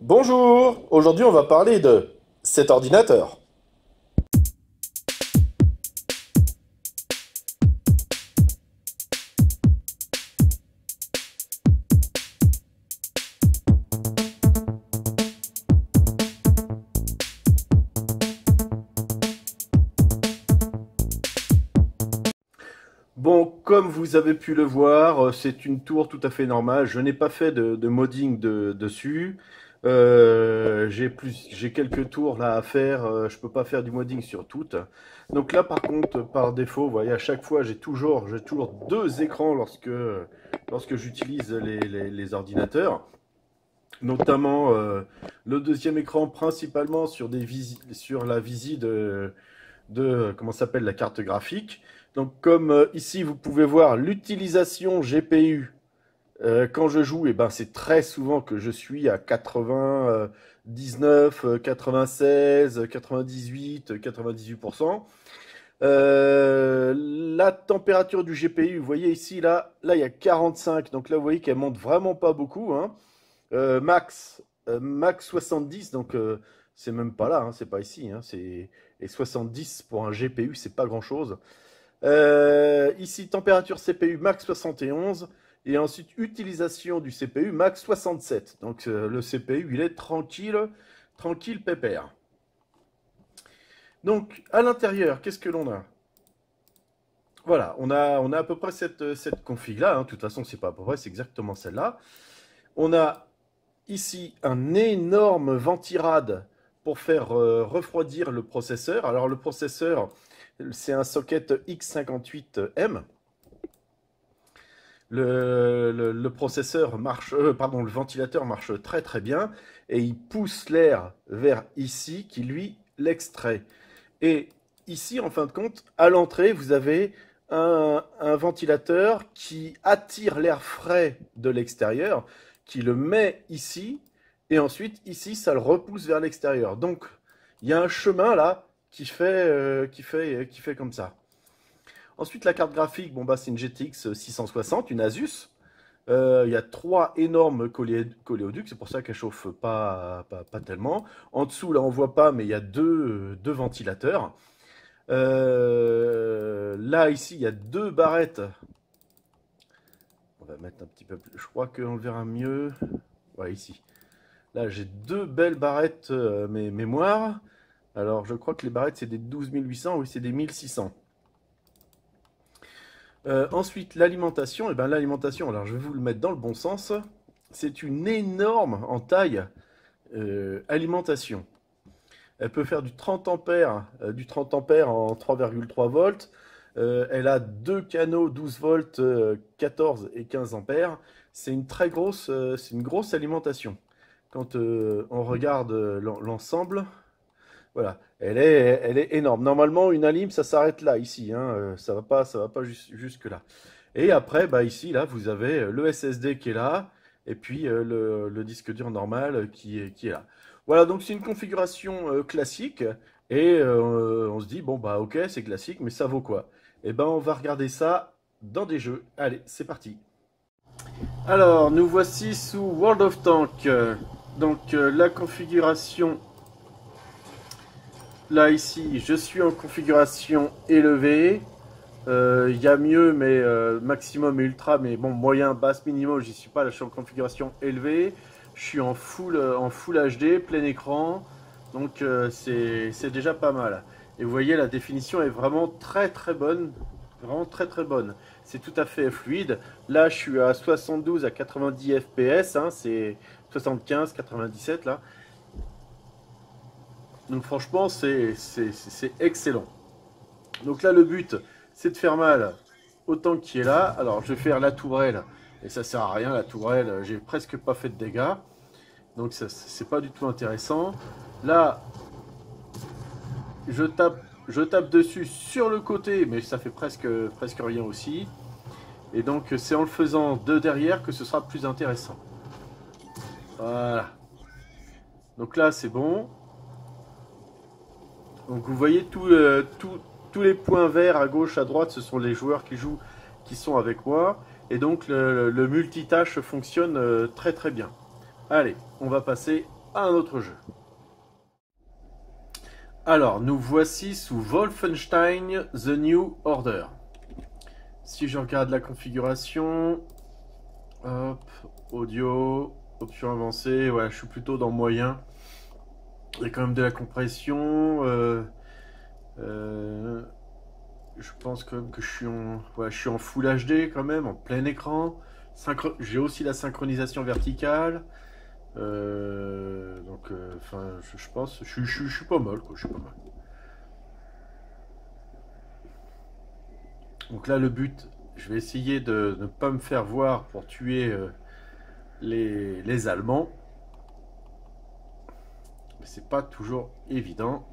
Bonjour, aujourd'hui on va parler de cet ordinateur. Bon, comme vous avez pu le voir, c'est une tour tout à fait normale. Je n'ai pas fait de modding dessus. J'ai quelques tours là à faire. Je peux pas faire du modding sur toutes. Donc là, par contre, par défaut, vous voyez, à chaque fois, j'ai toujours deux écrans lorsque j'utilise les ordinateurs. Notamment le deuxième écran principalement sur la visite de comment s'appelle la carte graphique. Donc comme ici vous pouvez voir l'utilisation GPU quand je joue, et ben c'est très souvent que je suis à 99, 96, 98, 98%. La température du GPU, vous voyez ici, là il y a 45, donc là vous voyez qu'elle monte vraiment pas beaucoup, hein. Max 70, donc c'est même pas là, hein, c'est pas ici, hein, et 70 pour un GPU, c'est pas grand-chose. Ici, température CPU max 71, et ensuite utilisation du CPU max 67. Donc le CPU, il est tranquille, tranquille, pépère. Donc à l'intérieur, qu'est-ce que l'on a? Voilà, on a à peu près cette config-là, hein. De toute façon, c'est pas à peu près, c'est exactement celle-là. On a ici un énorme ventirad pour faire refroidir le processeur. Alors le processeur, c'est un socket X58M. Le processeur marche, pardon, le ventilateur marche très très bien et il pousse l'air vers ici qui lui l'extrait. Et ici, en fin de compte, à l'entrée, vous avez un ventilateur qui attire l'air frais de l'extérieur, qui le met ici, et ensuite, ici, ça le repousse vers l'extérieur. Donc, il y a un chemin là qui fait comme ça. Ensuite, la carte graphique, bon, bah, c'est une GTX 660, une Asus. Il y a trois énormes coléoducs, c'est pour ça qu'elle chauffe pas tellement. En dessous, là, on voit pas, mais il y a deux ventilateurs. Là, ici, il y a deux barrettes. On va mettre un petit peu plus. Je crois qu'on le verra mieux. Ouais, ici. Là, j'ai deux belles barrettes mémoire. Alors, je crois que les barrettes, c'est des 12800. Oui, c'est des 1600. Ensuite, l'alimentation. Et ben, l'alimentation, alors je vais vous le mettre dans le bon sens. C'est une énorme en taille alimentation. Elle peut faire du 30 ampères en 3,3 volts. Elle a deux canaux 12 volts, 14 et 15 ampères. C'est une grosse alimentation. Quand on regarde l'ensemble, voilà, elle est énorme. Normalement, une alim, ça s'arrête là, ici, hein, ça va pas jusque là. Et après, bah ici, là, vous avez le SSD qui est là, et puis le disque dur normal qui est là. Voilà, donc c'est une configuration classique, et on se dit, bon, bah ok, c'est classique, mais ça vaut quoi? Eh ben, on va regarder ça dans des jeux. Allez, c'est parti. Alors, nous voici sous World of Tanks. Donc, la configuration, là, ici, je suis en configuration élevée. Il y a mieux, mais maximum et ultra, mais bon, moyen, basse, minimum, j'y suis pas, là je suis en configuration élevée. Je suis en full HD, plein écran, donc c'est déjà pas mal. Et vous voyez, la définition est vraiment très très bonne, vraiment très très bonne. C'est tout à fait fluide. Là, je suis à 72 à 90 FPS, hein, c'est 75, 97 là. Donc franchement, c'est excellent. Donc là, le but, c'est de faire mal au tank qui est là. Alors, je vais faire la tourelle. Et ça sert à rien, la tourelle. J'ai presque pas fait de dégâts. Donc, ça, c'est pas du tout intéressant. Là, je tape dessus sur le côté, mais ça fait presque rien aussi. Et donc, c'est en le faisant de derrière que ce sera plus intéressant. Voilà. Donc là, c'est bon. Donc, vous voyez tous les points verts à gauche, à droite, ce sont les joueurs qui jouent, qui sont avec moi. Et donc le multitâche fonctionne très très bien. Allez, on va passer à un autre jeu. Alors, nous voici sous Wolfenstein The New Order. Si je regarde la configuration, hop, audio, options avancées, ouais, je suis plutôt dans moyen. Il y a quand même de la compression. Euh, je pense quand même que je suis en Full HD quand même, en plein écran. J'ai aussi la synchronisation verticale. Enfin, je pense, je suis pas mal, quoi, je suis pas mal. Donc là, le but, je vais essayer de ne pas me faire voir pour tuer les Allemands. Mais c'est pas toujours évident.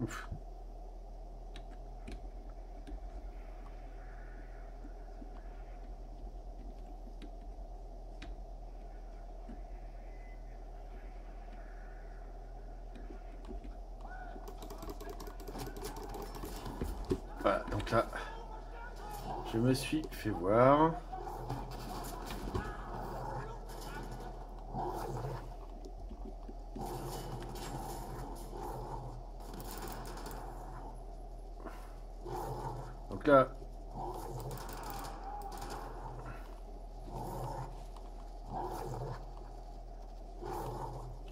Ouf. Voilà, donc là, je me suis fait voir. Donc là,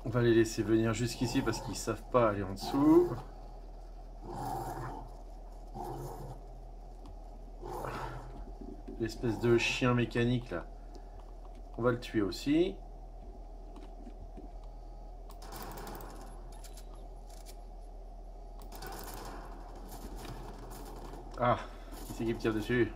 on va les laisser venir jusqu'ici parce qu'ils savent pas aller en dessous. L'espèce de chien mécanique là, on va le tuer aussi. Ah, qui c'est qui me tire dessus?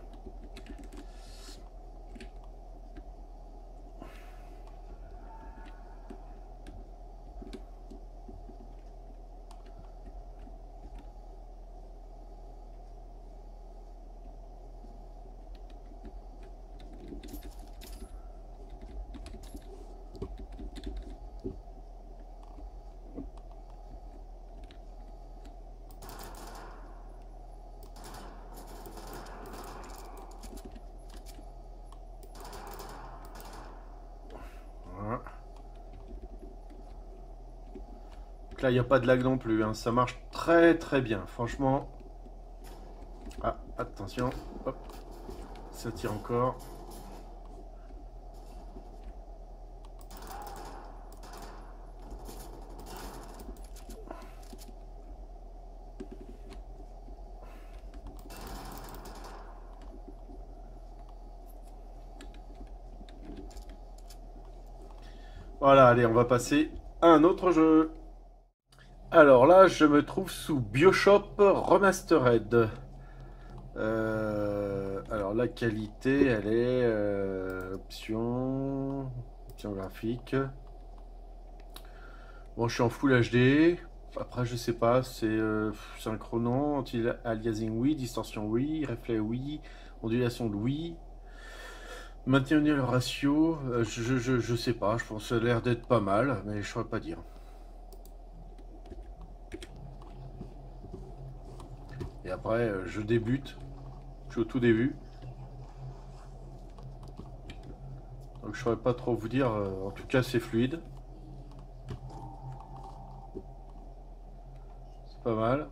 Voilà. Donc là, il n'y a pas de lag non plus, hein. Ça marche très très bien, franchement. Ah, attention, hop, ça tire encore. Voilà, allez, on va passer à un autre jeu. Alors là, je me trouve sous BioShock Remastered. Alors la qualité, elle est option graphique. Bon, je suis en Full HD. Après, je sais pas, c'est synchronon, anti-aliasing oui, distorsion oui, reflet oui, ondulation de oui. Maintenir le ratio, je sais pas, je pense que ça a l'air d'être pas mal, mais je saurais pas dire. Et après, je débute, je suis au tout début, donc je saurais pas trop vous dire, en tout cas c'est fluide, c'est pas mal.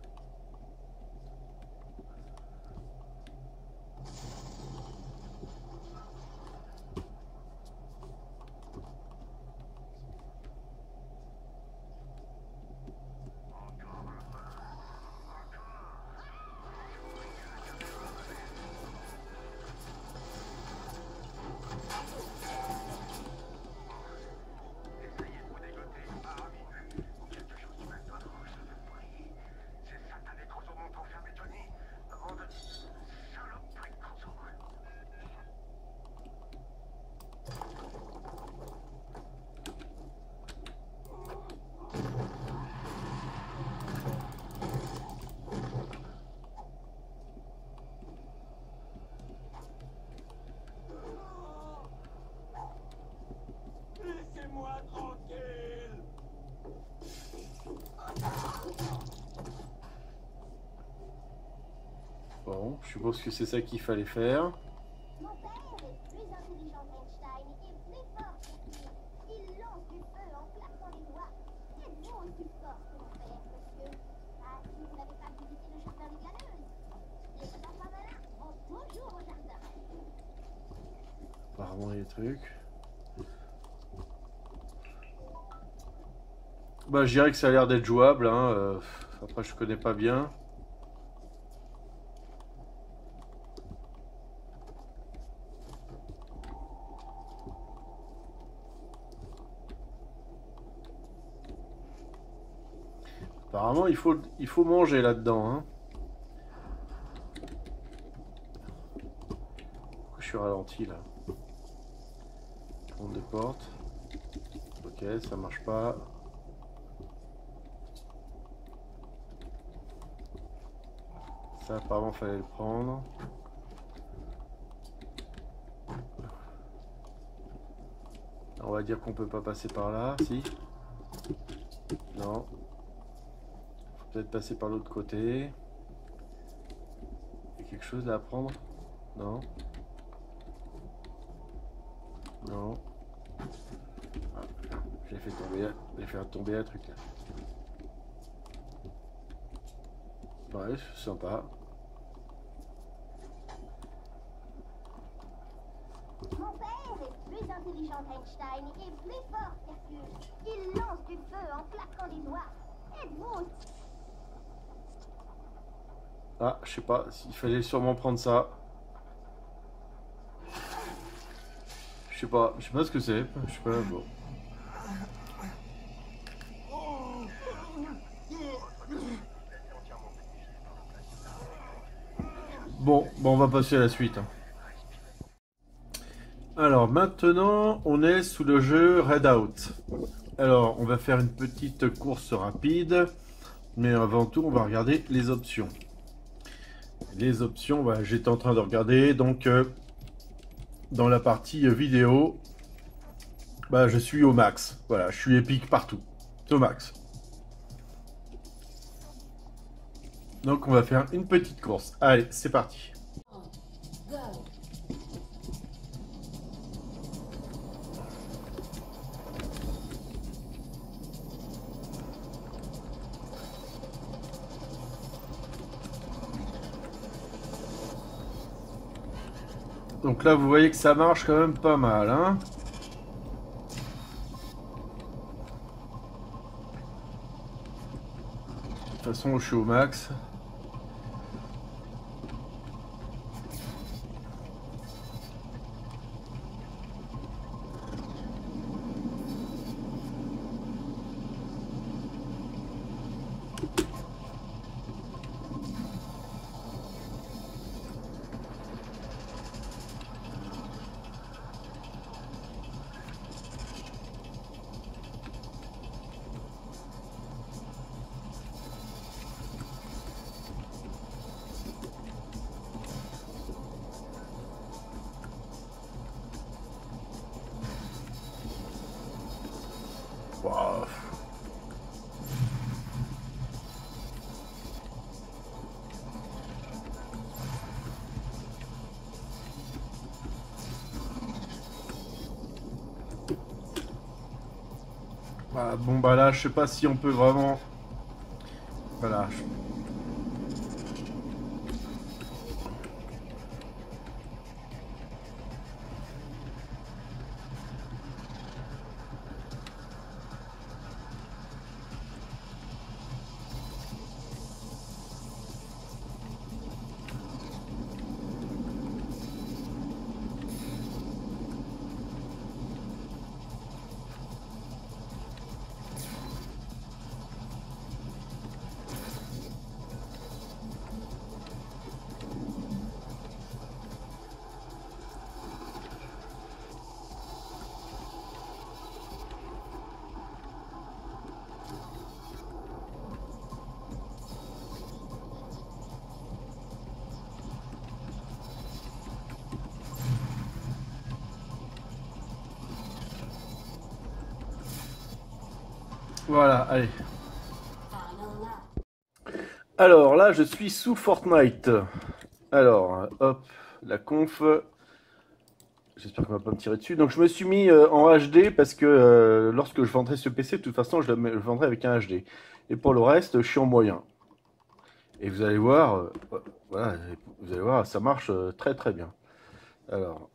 Laissez-moi tranquille. Bon, je suppose que c'est ça qu'il fallait faire. Mon père est plus intelligent qu'Einstein et plus fort que mon père, monsieur. Ah, si vous n'avez pas visité le jardin des galeuses. Les enfants malins vont toujours au jardin. Apparemment, il y a des trucs. Bah, je dirais que ça a l'air d'être jouable, hein. Après, je connais pas bien. Apparemment, il faut manger là-dedans, hein. Pourquoi je suis ralenti là? On des portes. Ok, ça marche pas. Ça, apparemment, fallait le prendre. On va dire qu'on peut pas passer par là, si. Non. Faut peut-être passer par l'autre côté. Il y a quelque chose là à prendre? Non. Non. Ah, j'ai fait tomber un truc là. Bref, sympa. Mon père est plus intelligent qu'Einstein et plus fort qu'Hercule. Il lance du feu en claquant des doigts. Et vous aussi. Ah, je sais pas, il fallait sûrement prendre ça. Je sais pas ce que c'est. Je sais pas, bon. Bon, on va passer à la suite, hein. Alors maintenant, on est sous le jeu Redout. Alors, on va faire une petite course rapide, mais avant tout, on va regarder les options. Les options, bah, j'étais en train de regarder, donc dans la partie vidéo, bah, je suis au max. Voilà, je suis épique partout, au max. Donc on va faire une petite course. Allez, c'est parti. Donc là, vous voyez que ça marche quand même pas mal, hein. De toute façon, je suis au max. Wow. Ah, bon bah là, je sais pas si on peut vraiment. Voilà. Voilà, allez. Alors là, je suis sous Fortnite. Alors, hop, la conf. J'espère qu'on va pas me tirer dessus. Donc je me suis mis en HD parce que lorsque je vendrai ce PC, de toute façon, le vendrai avec un HD. Et pour le reste, je suis en moyen. Et vous allez voir, voilà, vous allez voir, ça marche très très bien. Alors,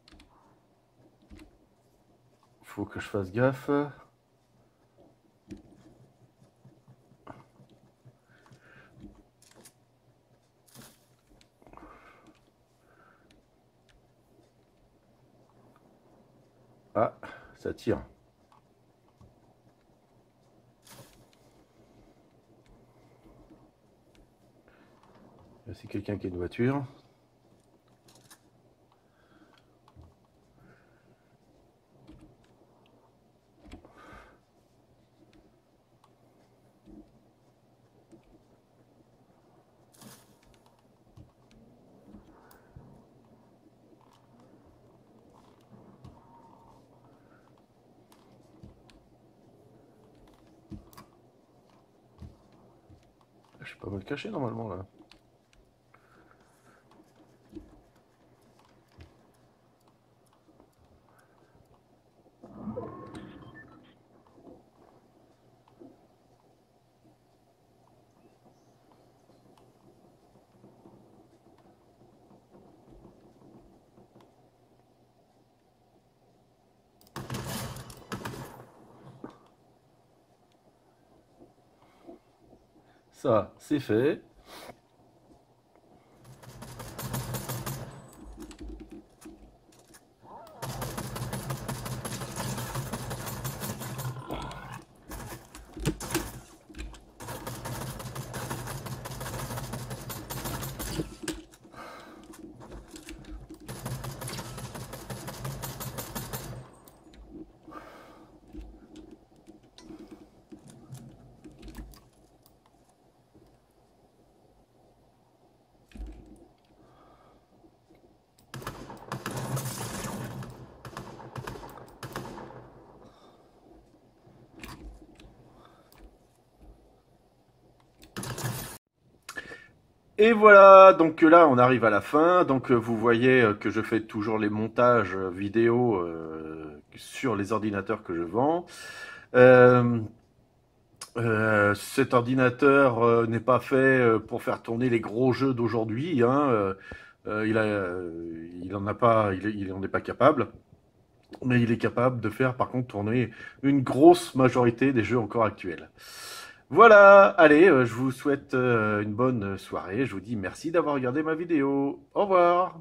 faut que je fasse gaffe. Ah, ça tire. C'est quelqu'un qui a une voiture. Je suis pas mal caché normalement là. Ça, c'est fait. Et voilà, donc là on arrive à la fin. Donc vous voyez que je fais toujours les montages vidéo sur les ordinateurs que je vends. Euh, Cet ordinateur n'est pas fait pour faire tourner les gros jeux d'aujourd'hui, hein. Il en a pas, il en est pas capable. Mais il est capable de faire par contre tourner une grosse majorité des jeux encore actuels. Voilà, allez, je vous souhaite une bonne soirée. Je vous dis merci d'avoir regardé ma vidéo. Au revoir.